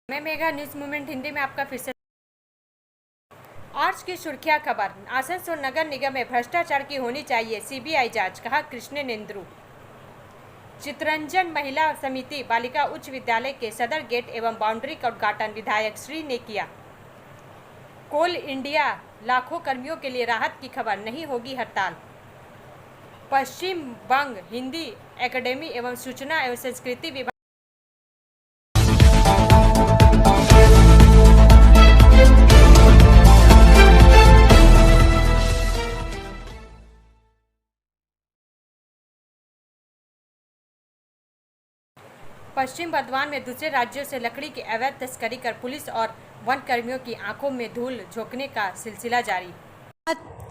मैं mega news movement Hindi में आपका फिर से। आज की सुर्खियां खबर। आसनसोल नगर निगम में भ्रष्टाचार की होनी चाहिए सीबीआई जांच, कहा कृष्णेंदु। चितरंजन महिला समिति बालिका उच्च विद्यालय के सदर गेट एवं बाउंड्री का उद्घाटन विधायक श्री ने किया। कोल इंडिया लाखों कर्मियों के लिए राहत की खबर, नहीं होगी हड़ताल। पश्चिम बंग हिंदी एकेडमी एवं सूचना एवं संस्कृति विभाग पश्चिम बर्धमान में दूसरे राज्यों से लकड़ी की अवैध तस्करी कर पुलिस और वन कर्मियों की आंखों में धूल झोंकने का सिलसिला जारी।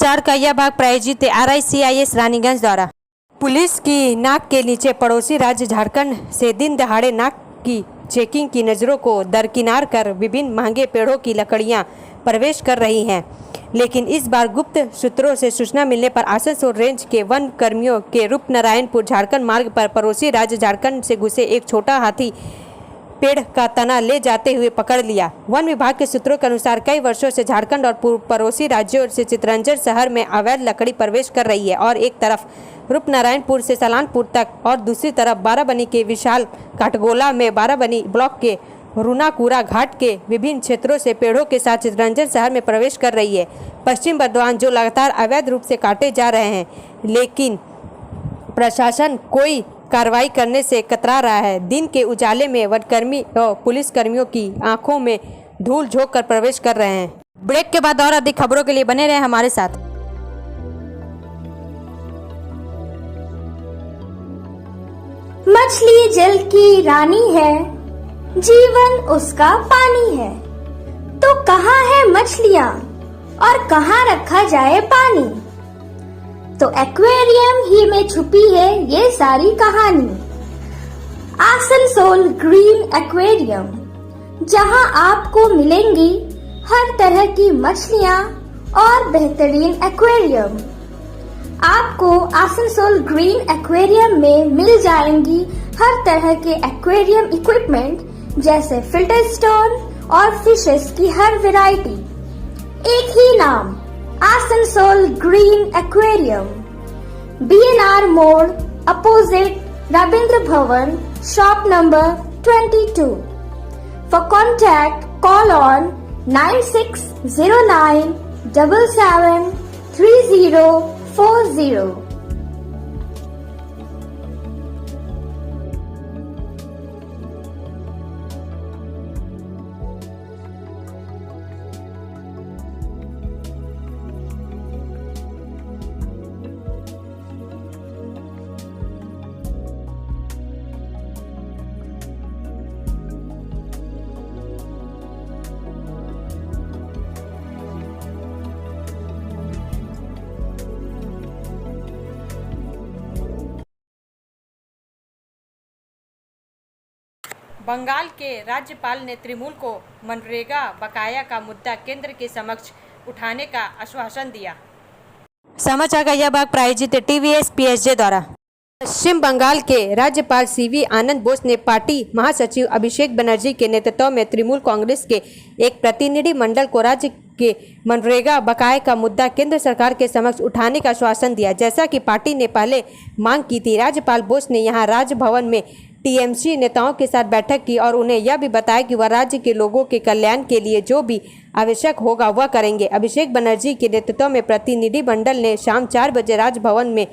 4 का यह भाग प्रायोजित RICIS रानीगंज द्वारा। पुलिस की नाक के नीचे पड़ोसी राज्य झारखंड से दिन दहाड़े नाक की चेकिंग की नज़रों को दरकिनार कर विभिन्न महंगे पेड़ों की लकड़ियां प्रवेश कर रही हैं, लेकिन इस बार गुप्त सूत्रों से सूचना मिलने पर आसनसोल रेंज के वन कर्मियों के रूपनारायणपुर झारखंड मार्ग पर पड़ोसी राज्य झारखंड से घुसे एक छोटा हाथी पेड़ का तना ले जाते हुए पकड़ लिया। वन विभाग के सूत्रों के अनुसार कई वर्षों से झारखंड और पड़ोसी राज्यों से चितरंजन शहर में अवैध लकड़ी प्रवेश कर रही है और एक तरफ रूपनारायणपुर से सलानपुर तक और दूसरी तरफ बाराबनी के विशाल काटगोला में बाराबनी ब्लॉक के रूनाकुरा घाट के विभिन्न क्षेत्रों से पेड़ों के साथ चितरंजन शहर में प्रवेश कर रही है। पश्चिम बर्धमान जो लगातार अवैध रूप से काटे जा रहे हैं, लेकिन प्रशासन कोई कार्रवाई करने से कतरा रहा है। दिन के उजाले में वनकर्मी और पुलिस कर्मियों की आंखों में धूल झोंक कर प्रवेश कर रहे हैं। ब्रेक के बाद और अधिक खबरों के लिए बने रहे हमारे साथ। मछली जल की रानी है, जीवन उसका पानी है, तो कहाँ है मछलियाँ और कहाँ रखा जाए पानी? तो एक्वेरियम ही में छुपी है ये सारी कहानी। आसनसोल ग्रीन एक्वेरियम, जहाँ आपको मिलेंगी हर तरह की मछलियाँ और बेहतरीन एक्वेरियम। आपको आसनसोल ग्रीन एक्वेरियम में मिल जाएंगी हर तरह के एक्वेरियम इक्विपमेंट, जैसे फिल्टर स्टोन और फिशेस की हर वैरायटी। एक ही नाम, आसनसोल ग्रीन एक्वेरियम। BNR मोड़ opposite Rabindra Bhavan, shop number 22। For contact, call on 9609 77 3040। Bengal के राज्यपाल ने तृणमूल को मनरेगा बकाया का मुद्दा केंद्र के समक्ष उठाने का आश्वासन दिया। समाचार का यह भाग प्रायोजित TVS PSJ द्वारा। पश्चिम बंगाल के राज्यपाल CV आनंद बोस ने पार्टी महासचिव अभिषेक बनर्जी के नेतृत्व में तृणमूल कांग्रेस के एक प्रतिनिधि मंडल को राज्य के मनरेगा बकाये का मुद्दा केंद्र सरकार के समक्ष उठाने का आश्वासन दिया, जैसा कि पार्टी ने पहले मांग की थी। राज्यपाल बोस ने यहां राजभवन में TMC नेताओं के साथ बैठक की और उन्हें यह भी बताया कि वह राज्य के लोगों के कल्याण के लिए जो भी आवश्यक होगा वह करेंगे। अभिषेक बनर्जी के नेतृत्व में प्रतिनिधि मंडल ने शाम 4 बजे राजभवन में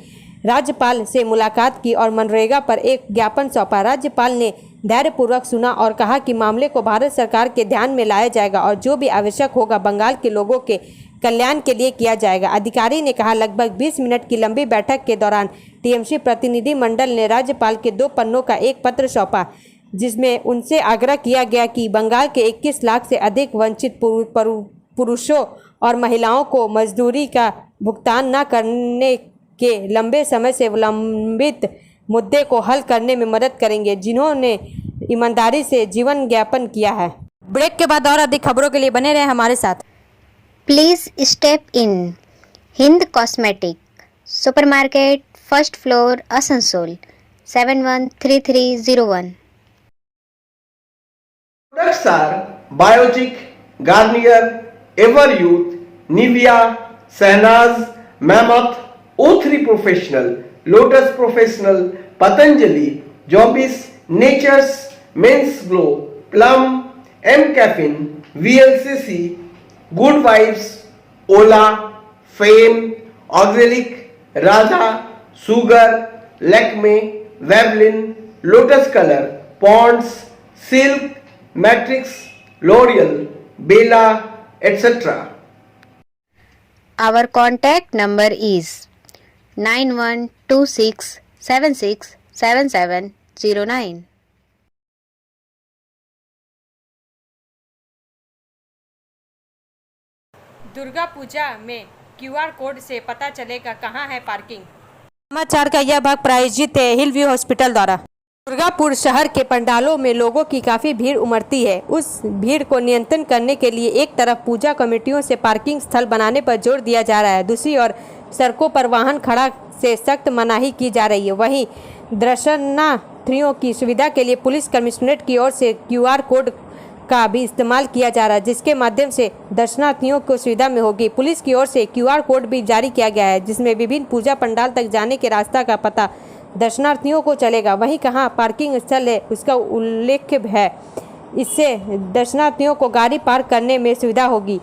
राज्यपाल से मुलाकात की और मनरेगा पर एक ज्ञापन सौंपा। राज्यपाल ने धैर्यपूर्वक सुना और कहा कि मामले को भारत सरकार के ध्यान में लाया जाएगा और जो भी आवश्यक होगा बंगाल के लोगों के कल्याण के लिए किया जाएगा। अधिकारी ने कहा। लगभग 20 मिनट की लंबी बैठक के दौरान TMC प्रतिनिधि मंडल ने राज्यपाल के 2 पन्नों का एक पत्र सौंपा, जिसमें उनसे आग्रह किया गया कि बंगाल के 21 लाख से अधिक वंचित पुरुषों और महिलाओं को मजदूरी का भुगतान न करने के लंबे समय से विलंबित मुद्दे को हल करने में मदद करेंगे, जिन्होंने ईमानदारी से जीवन यापन किया है। ब्रेक के बाद और अधिक खबरों के लिए बने रहे हमारे साथ। Please step in Hind cosmetic supermarket, first floor, Asansol 713301। Products are Biotic, Garnier, Ever Youth, Nivea, Sahnaz, Mammoth, O3 Professional, Lotus Professional, Patanjali, Jobis, Nature's, Men's Glow, Plum, M Caffeine, VLCC, Good Vibes, Ola, Fame, Auxilic, Radha, Sugar, Lakme, Veblen, Lotus Color, Ponds, Silk, Matrix, L'Oreal, Bella, etc. Our contact number is 9126767709. Durga Puja में QR code से पता चलेगा कहाँ है parking. समाचार का यह भाग प्रायोजित है हिल व्यू हॉस्पिटल द्वारा। दुर्गापुर शहर के पंडालों में लोगों की काफ़ी भीड़ उमड़ती है। उस भीड़ को नियंत्रण करने के लिए एक तरफ पूजा कमेटियों से पार्किंग स्थल बनाने पर जोर दिया जा रहा है, दूसरी ओर सड़कों पर वाहन खड़ा से सख्त मनाही की जा रही है। वहीं दर्शनार्थियों की सुविधा के लिए पुलिस कमिश्नरेट की ओर से क्यूआर कोड का भी इस्तेमाल किया जा रहा है, जिसके माध्यम से दर्शनार्थियों को सुविधा में होगी। पुलिस की ओर से क्यूआर कोड भी जारी किया गया है, जिसमें विभिन्न पूजा पंडाल तक जाने के रास्ता का पता दर्शनार्थियों को चलेगा। वहीं कहाँ पार्किंग स्थल है उसका उल्लेख है। इससे दर्शनार्थियों को गाड़ी पार्क करने में सुविधा होगी।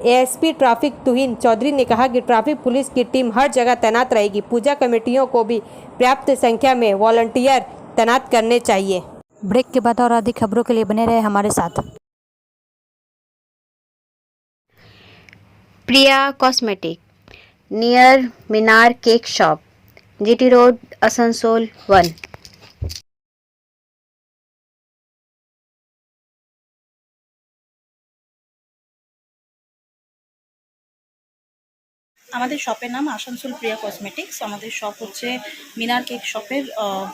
एएसपी ट्रैफिक तुहिन चौधरी ने कहा कि ट्रैफिक पुलिस की टीम हर जगह तैनात रहेगी। पूजा कमेटियों को भी पर्याप्त संख्या में वॉलंटियर तैनात करने चाहिए। ब्रेक के बाद और अधिक खबरों के लिए बने रहे हमारे साथ। Priya cosmetic near Minar cake shop, GT road, Asansol 1। আমাদের শপের নাম আসানসোল প্রিয়া কসমেটিক্স। আমাদের শপ হচ্ছে মিনার কেক শপের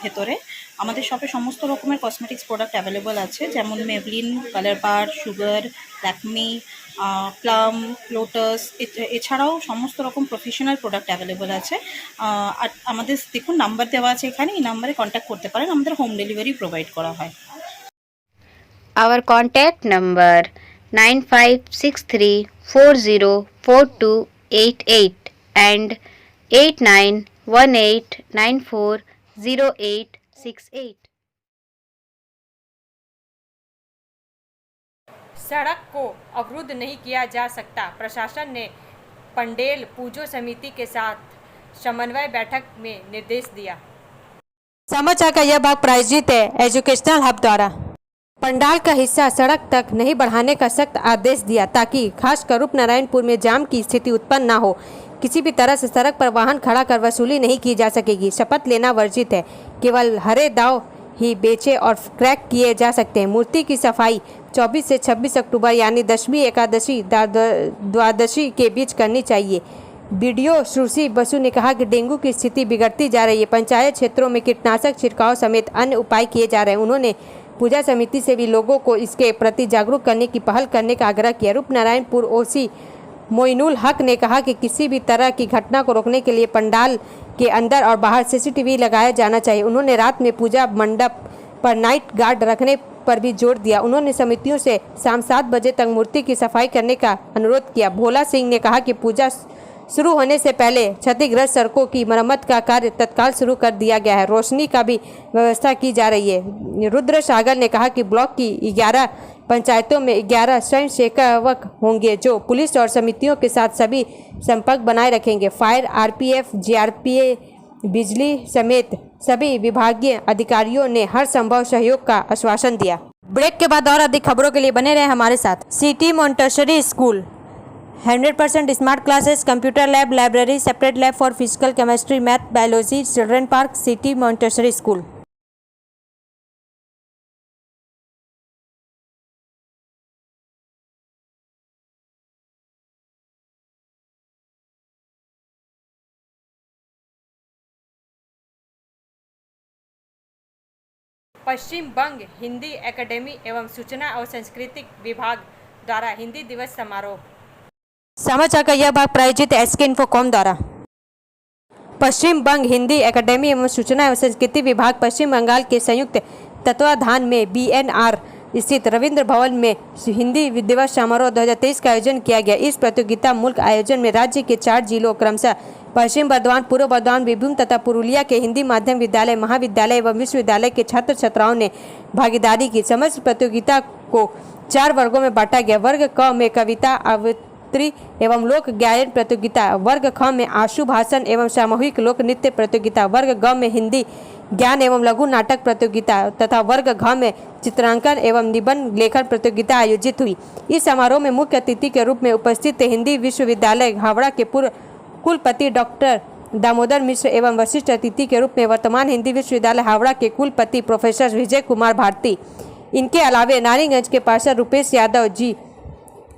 ভেতরে। আমাদের শপে সমস্ত রকমের কসমেটিক্স প্রোডাক্ট অ্যাভেলেবল আছে, যেমন মেভলিন, কালার বার, সুগার, ল্যাকমি, প্লাম, লোটাস, এছাড়াও সমস্ত রকম প্রফেশনাল প্রোডাক্ট অ্যাভেলেবল আছে। আর আমাদের দেখুন নাম্বার দেওয়া আছে এখানে, এই নাম্বারে কন্ট্যাক্ট করতে পারেন। আমাদের হোম ডেলিভারি প্রোভাইড করা হয়। Our contact number 9563404288 and 8918940868। सड़क को अवरुद्ध नहीं किया जा सकता। प्रशासन ने पंडेल पूजो समिति के साथ समन्वय बैठक में निर्देश दिया। समाचार का यह भाग प्रायोजित है एजुकेशनल हब द्वारा। पंडाल का हिस्सा सड़क तक नहीं बढ़ाने का सख्त आदेश दिया, ताकि खासकर रूपनारायणपुर में जाम की स्थिति उत्पन्न न हो। किसी भी तरह से सड़क पर वाहन खड़ा कर वसूली नहीं की जा सकेगी। शपथ लेना वर्जित है। केवल हरे दाव ही बेचे और क्रैक किए जा सकते हैं। मूर्ति की सफाई 24 से 26 अक्टूबर यानी दशमी, एकादशी, द्वादशी के बीच करनी चाहिए। बीडीओ सुश्री बसु ने कहा कि डेंगू की स्थिति बिगड़ती जा रही है। पंचायत क्षेत्रों में कीटनाशक छिड़काव समेत अन्य उपाय किए जा रहे हैं। उन्होंने पूजा समिति से भी लोगों को इसके प्रति जागरूक करने की पहल करने का आग्रह किया। रूपनारायणपुर ओसी मोइनुल हक ने कहा कि किसी भी तरह की घटना को रोकने के लिए पंडाल के अंदर और बाहर सीसीटीवी लगाया जाना चाहिए। उन्होंने रात में पूजा मंडप पर नाइट गार्ड रखने पर भी जोर दिया। उन्होंने समितियों से शाम 7 बजे तक मूर्ति की सफाई करने का अनुरोध किया। भोला सिंह ने कहा कि पूजा शुरू होने से पहले क्षतिग्रस्त सड़कों की मरम्मत का कार्य तत्काल शुरू कर दिया गया है। रोशनी का भी व्यवस्था की जा रही है। रुद्र सागर ने कहा कि ब्लॉक की 11 पंचायतों में 11 स्वयंसेवक होंगे, जो पुलिस और समितियों के साथ सभी संपर्क बनाए रखेंगे। फायर, आरपीएफ, जीआरपीए, बिजली समेत सभी विभागीय अधिकारियों ने हर संभव सहयोग का आश्वासन दिया। ब्रेक के बाद और अधिक खबरों के लिए बने रहे हमारे साथ। City Montessori school 100% smart classes, computer lab, library, separate lab for physical, chemistry, math, biology, children park, city Montessori school. Paschim Banga Hindi academy एवं सूचना और सांस्कृतिक विभाग द्वारा हिंदी दिवस समारोह। समाचार का यह भाग प्रायोजित एसके इन्फोकॉम द्वारा। पश्चिम बंग हिंदी एकेडमी एवं सूचना एवं संस्कृति विभाग पश्चिम बंगाल के संयुक्त तत्वाधान में बीएनआर स्थित रविंद्र भवन में हिंदी दिवस समारोह 2023 का आयोजन किया गया। इस प्रतियोगिता मूल आयोजन में राज्य के 4 जिलों क्रमशः पश्चिम बर्धमान, पूर्व बर्धमान, बीरभूम तथा पुरुलिया के हिंदी माध्यम विद्यालय, महाविद्यालय एवं विश्वविद्यालय के छात्र छात्राओं ने भागीदारी की। समस्त प्रतियोगिता को 4 वर्गों में बांटा गया। वर्ग क में कविता, आवृत्ति एवं लोक गायन प्रतियोगिता, वर्ग ख में आशु भाषण एवं सामूहिक लोक नृत्य प्रतियोगिता, वर्ग ग में हिंदी ज्ञान एवं लघु नाटक प्रतियोगिता तथा वर्ग घ में चित्रांकन एवं निबंध लेखन प्रतियोगिता आयोजित हुई। इस समारोह में मुख्य अतिथि के रूप में उपस्थित हिंदी विश्वविद्यालय हावड़ा के पूर्व कुलपति डॉक्टर दामोदर मिश्र एवं वरिष्ठ अतिथि के रूप में वर्तमान हिंदी विश्वविद्यालय हावड़ा के कुलपति प्रोफेसर विजय कुमार भारती। इनके अलावे नारायणगंज के पार्षद रुपेश यादव जी,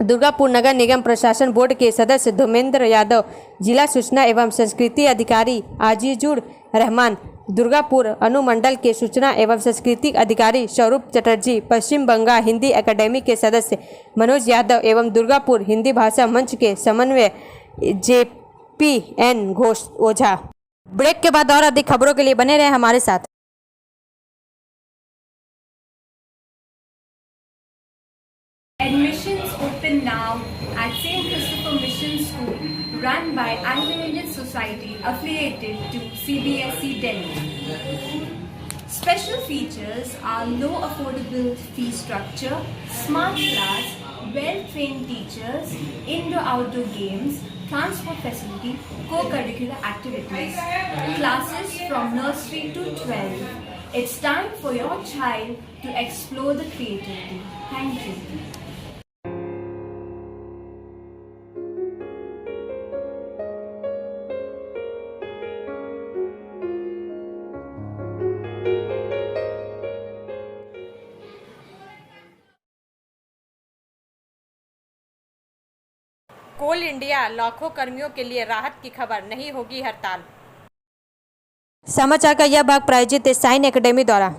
दुर्गापुर नगर निगम प्रशासन बोर्ड के सदस्य धर्मेंद्र यादव, जिला सूचना एवं संस्कृति अधिकारी आजीजुर रहमान, दुर्गापुर अनुमंडल के सूचना एवं सांस्कृतिक अधिकारी स्वरूप चटर्जी, पश्चिम बंगाल हिंदी एकेडमी के सदस्य मनोज यादव एवं दुर्गापुर हिंदी भाषा मंच के समन्वय JPN घोष ओझा। ब्रेक के बाद और अधिक खबरों के लिए बने रहे हमारे साथ। Admissions open now at St. Christopher Mission School, run by Anglo-Indian Society affiliated to CBSE Delhi. Special features are low affordable fee structure, smart class, well-trained teachers, indoor-outdoor games, transport facility, co-curricular activities, classes from nursery to 12. It's time for your child to explore the creativity. Thank you. Coal India लाखों कर्मियों के लिए राहत की खबर, नहीं होगी हड़ताल। समाचार का यह भाग प्रायोजित है साइन एकेडमी द्वारा।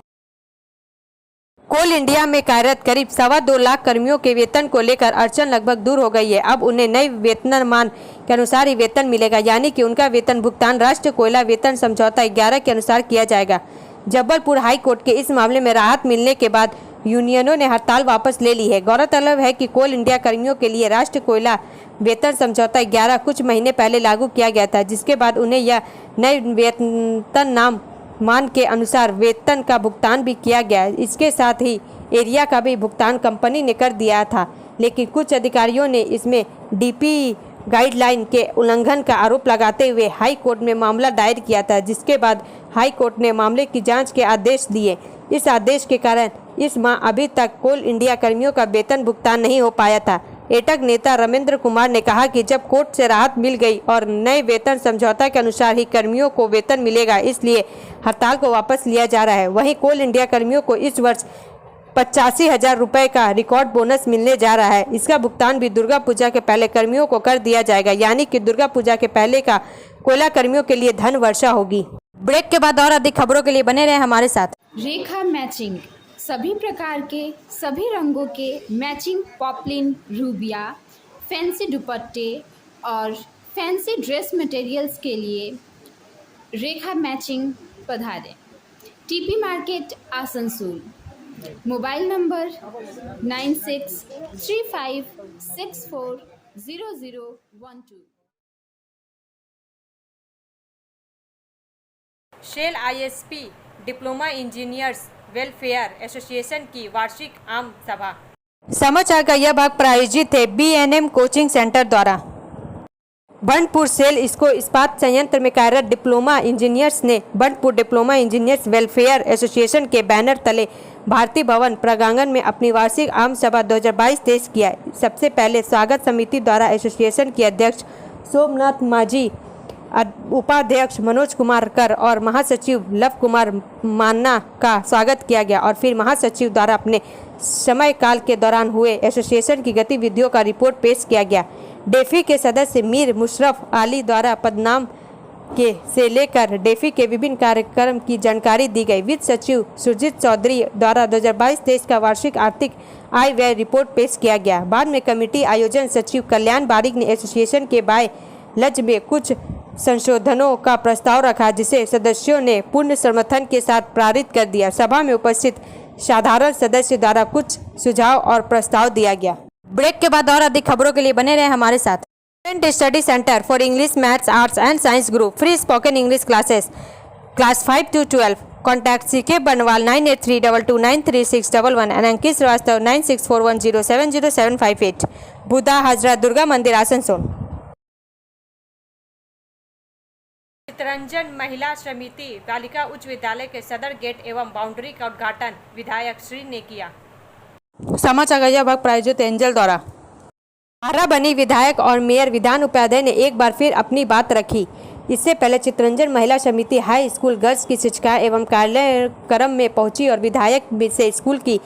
कोल इंडिया में कार्यरत करीब 2.25 लाख कर्मियों के वेतन को लेकर अड़चन लगभग दूर हो गई है। अब उन्हें नए वेतनमान के अनुसार ही वेतन मिलेगा, यानी कि उनका वेतन भुगतान राष्ट्रीय कोयला वेतन समझौता 11 के अनुसार किया जाएगा। जबलपुर हाई कोर्ट के इस मामले में राहत मिलने के बाद यूनियनों ने हड़ताल वापस ले ली है। गौरतलब है कि कोल इंडिया कर्मियों के लिए राष्ट्रीय कोयला वेतन समझौता 11 कुछ महीने पहले लागू किया गया था, जिसके बाद उन्हें यह नए वेतन नाम मान के अनुसार वेतन का भुगतान भी किया गया। इसके साथ ही एरिया का भी भुगतान कंपनी ने कर दिया था, लेकिन कुछ अधिकारियों ने इसमें DP गाइडलाइन के उल्लंघन का आरोप लगाते हुए हाई कोर्ट में मामला दायर किया था, जिसके बाद हाई कोर्ट ने मामले की जांच के आदेश दिए। इस आदेश के कारण इस माह अभी तक कोल इंडिया कर्मियों का वेतन भुगतान नहीं हो पाया था। एटक नेता रमेंद्र कुमार ने कहा कि जब कोर्ट से राहत मिल गई और नए वेतन समझौता के अनुसार ही कर्मियों को वेतन मिलेगा, इसलिए हड़ताल को वापस लिया जा रहा है। वहीं कोल इंडिया कर्मियों को इस वर्ष 85,000 रुपये का रिकॉर्ड बोनस मिलने जा रहा है। इसका भुगतान भी दुर्गा पूजा के पहले कर्मियों को कर दिया जाएगा, यानी कि दुर्गा पूजा के पहले का कोयला कर्मियों के लिए धन वर्षा होगी। ब्रेक के बाद और अधिक खबरों के लिए बने रहे हमारे साथ। रेखा मैचिंग, सभी प्रकार के सभी रंगों के मैचिंग पॉपलिन, रूबिया, फैंसी दुपट्टे और फैंसी ड्रेस मटेरियल्स के लिए रेखा मैचिंग पधारें। TP market Asansol. Mobile number 9635640012। SAIL ISP diploma engineers welfare association की वार्षिक आम सभा। समाचार का यह भाग प्रायोजित है BNM कोचिंग सेंटर द्वारा। बंडपुर सेल इसको इस्पात संयंत्र में कार्यरत डिप्लोमा इंजीनियर्स ने बंडपुर डिप्लोमा इंजीनियर्स वेलफेयर एसोसिएशन के बैनर तले भारती भवन प्रांगण में अपनी वार्षिक आम सभा 2022-23 किया। सबसे पहले स्वागत समिति द्वारा एसोसिएशन के अध्यक्ष सोमनाथ माझी, उपाध्यक्ष मनोज कुमार कर और महासचिव लव कुमार मान्ना का स्वागत किया गया और फिर महासचिव द्वारा अपने समय काल के दौरान हुए एसोसिएशन की गतिविधियों का रिपोर्ट पेश किया गया। डेफी के सदस्य मीर मुशरफ आली द्वारा पदनाम के से लेकर डेफी के विभिन्न कार्यक्रम की जानकारी दी गई। वित्त सचिव सुरजीत चौधरी द्वारा 2022-23 का वार्षिक आर्थिक आय व्यय रिपोर्ट पेश किया गया। बाद में कमेटी आयोजन सचिव कल्याण बारिक ने एसोसिएशन के बाय लज में कुछ संशोधनों का प्रस्ताव रखा, जिसे सदस्यों ने पूर्ण समर्थन के साथ पारित कर दिया। सभा में उपस्थित साधारण सदस्य द्वारा कुछ सुझाव और प्रस्ताव दिया गया। ब्रेक के बाद और अधिक खबरों के लिए बने रहे हमारे साथ। Student study centre for English, maths, arts and science group, free spoken English classes, class 5 to 12। Contact CK Banwal 9832293611 and अंकित श्रीवास्तव 9641070758। बुधा हजरत दुर्गा मंदिर, आसनसोल। चितरंजन महिला समिति बालिका उच्च विद्यालय के सदर गेट एवं बाउंड्री का उद्घाटन विधायक श्री ने किया। समाचार विभाग प्रायोजित एंजल द्वारा आरा बनी विधायक और मेयर विधान उपाध्याय ने एक बार फिर अपनी बात रखी। इससे पहले चितरंजन महिला समिति हाई स्कूल गर्ल्स की शिक्षिका एवं कार्यक्रम में पहुंची और विधायक से स्कूल की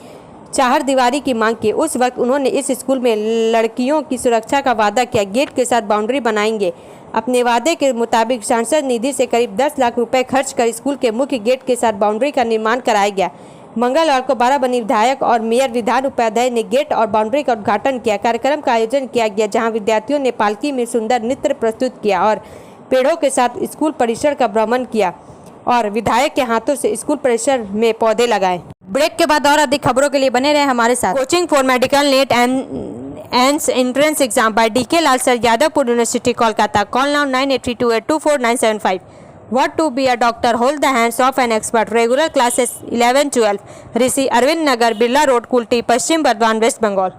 चारदीवारी की मांग की। उस वक्त उन्होंने इस स्कूल में लड़कियों की सुरक्षा का वादा किया, गेट के साथ बाउंड्री बनाएंगे। अपने वादे के मुताबिक सांसद निधि से करीब 10 लाख रुपए खर्च कर स्कूल के मुख्य गेट के साथ बाउंड्री का निर्माण कराया गया। मंगलवार को बाराबनी विधायक और मेयर विधान उपाध्याय ने गेट और बाउंड्री का उद्घाटन किया। कार्यक्रम का आयोजन किया गया जहां विद्यार्थियों ने पालकी में सुंदर नृत्य प्रस्तुत किया और पेड़ों के साथ स्कूल परिसर का भ्रमण किया और विधायक के हाथों से स्कूल परिसर में पौधे लगाए। ब्रेक के बाद और अधिक खबरों के लिए बने रहे हमारे साथ। Coaching for medical NEET and entrance exam by DK Lal sir, Jadavpur university, Kolkata. Call now 9832824975। What to be a doctor? Hold the hands of an expert. Regular classes 11-12. Rishi Arvind Nagar, Birla road, Kulti, Paschim Bardhaman, waste Bengal.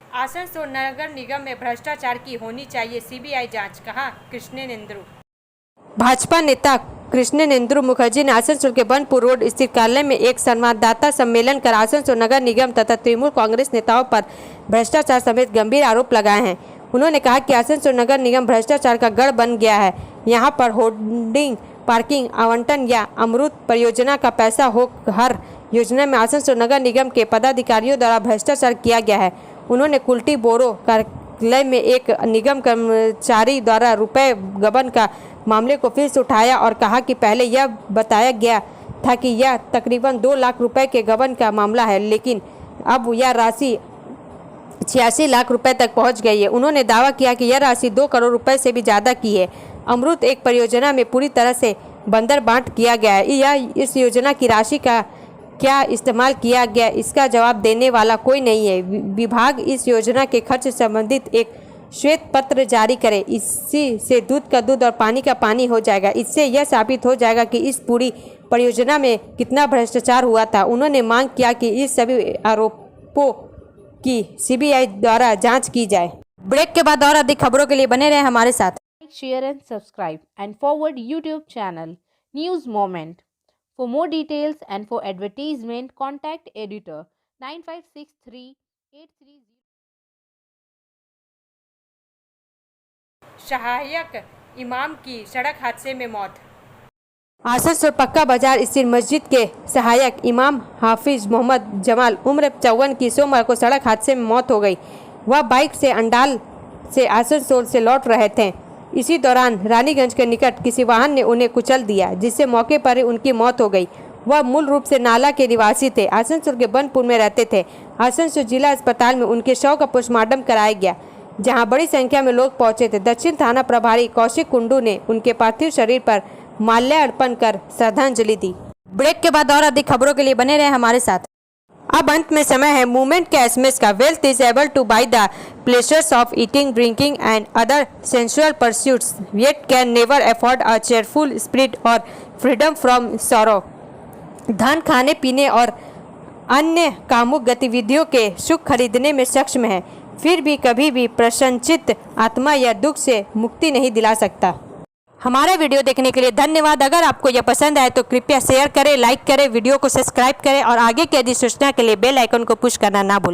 Asansol नगर निगम में भ्रष्टाचार की होनी चाहिए CBI जांच, कहा कृष्णेंद्र। भाजपा नेता कृष्णेंद्र मुखर्जी ने आसनसोल के बनपुर रोड स्थित कार्यालय में एक संवाददाता सम्मेलन कर आसनसोल नगर निगम तथा तृणमूल कांग्रेस नेताओं पर भ्रष्टाचार समेत गंभीर आरोप लगाए हैं। उन्होंने कहा कि आसनसोल नगर निगम भ्रष्टाचार का गढ़ बन गया है। यहाँ पर होर्डिंग, पार्किंग आवंटन या अमृत परियोजना का पैसा हो, हर योजना में आसनसोल नगर निगम के पदाधिकारियों द्वारा भ्रष्टाचार किया गया है। उन्होंने कुल्टी बोरो कार्यालय में एक निगम कर्मचारी द्वारा रुपए गबन का मामले को फिर से उठाया और कहा कि पहले यह बताया गया था कि यह तकरीबन 2 लाख रुपए के गबन का मामला है, लेकिन अब यह राशि 86 लाख रुपए तक पहुंच गई है। उन्होंने दावा किया कि यह राशि 2 करोड़ रुपए से भी ज़्यादा की है। अमृत एक परियोजना में पूरी तरह से बंदर बांट किया गया है। यह इस योजना की राशि का क्या इस्तेमाल किया गया, इसका जवाब देने वाला कोई नहीं है। विभाग इस योजना के खर्च से संबंधित एक श्वेत पत्र जारी करे। इसी से दूध का दूध और पानी का पानी हो जाएगा। इससे यह साबित हो जाएगा कि इस पूरी परियोजना में कितना भ्रष्टाचार हुआ था। उन्होंने मांग किया कि इस सभी आरोपों की CBI द्वारा जांच की जाए। ब्रेक के बाद और अधिक खबरों के लिए बने रहे हमारे साथ। Share and subscribe and forward YouTube channel News Moment. For more details and for advertisement, contact editor 956383. सहायक इमाम की सड़क हादसे में मौत। आसनसोल पक्का बाजार स्थित मस्जिद के सहायक इमाम हाफिज मोहम्मद जमाल उम्र 54 की सोमवार को सड़क हादसे में मौत हो गई। वह बाइक से अंडाल से आसनसोल से लौट रहे थे। इसी दौरान रानीगंज के निकट किसी वाहन ने उन्हें कुचल दिया, जिससे मौके पर ही उनकी मौत हो गई। वह मूल रूप से नाला के निवासी थे। आसनसोल के बनपुर में रहते थे। आसनसोल जिला अस्पताल में उनके शव का पोस्टमार्टम कराया गया, जहां बड़ी संख्या में लोग पहुंचे थे। दक्षिण थाना प्रभारी कौशिक कुंडू ने उनके पार्थिव शरीर पर माल्यार्पण कर श्रद्धांजलि दी। ब्रेक के बाद और अधिक खबरों के लिए बने रहे हमारे साथ। अब अंत में समय है मूवमेंट के SMS का। Wealth is able two by the pleasures of eating, drinking and other sensual pursuits, yet can never afford a cheerful spirit और फ्रीडम फ्रॉम सॉरो। धन खाने पीने और अन्य कामुक गतिविधियों के सुख खरीदने में सक्षम है, फिर भी कभी भी प्रसन्नचित्त आत्मा या दुख से मुक्ति नहीं दिला सकता। हमारा वीडियो देखने के लिए धन्यवाद। अगर आपको यह पसंद आए तो कृपया शेयर करें, लाइक करें, वीडियो को सब्सक्राइब करें और आगे की अधिक सूचना के लिए बेल आइकन को पुश करना ना भूलें।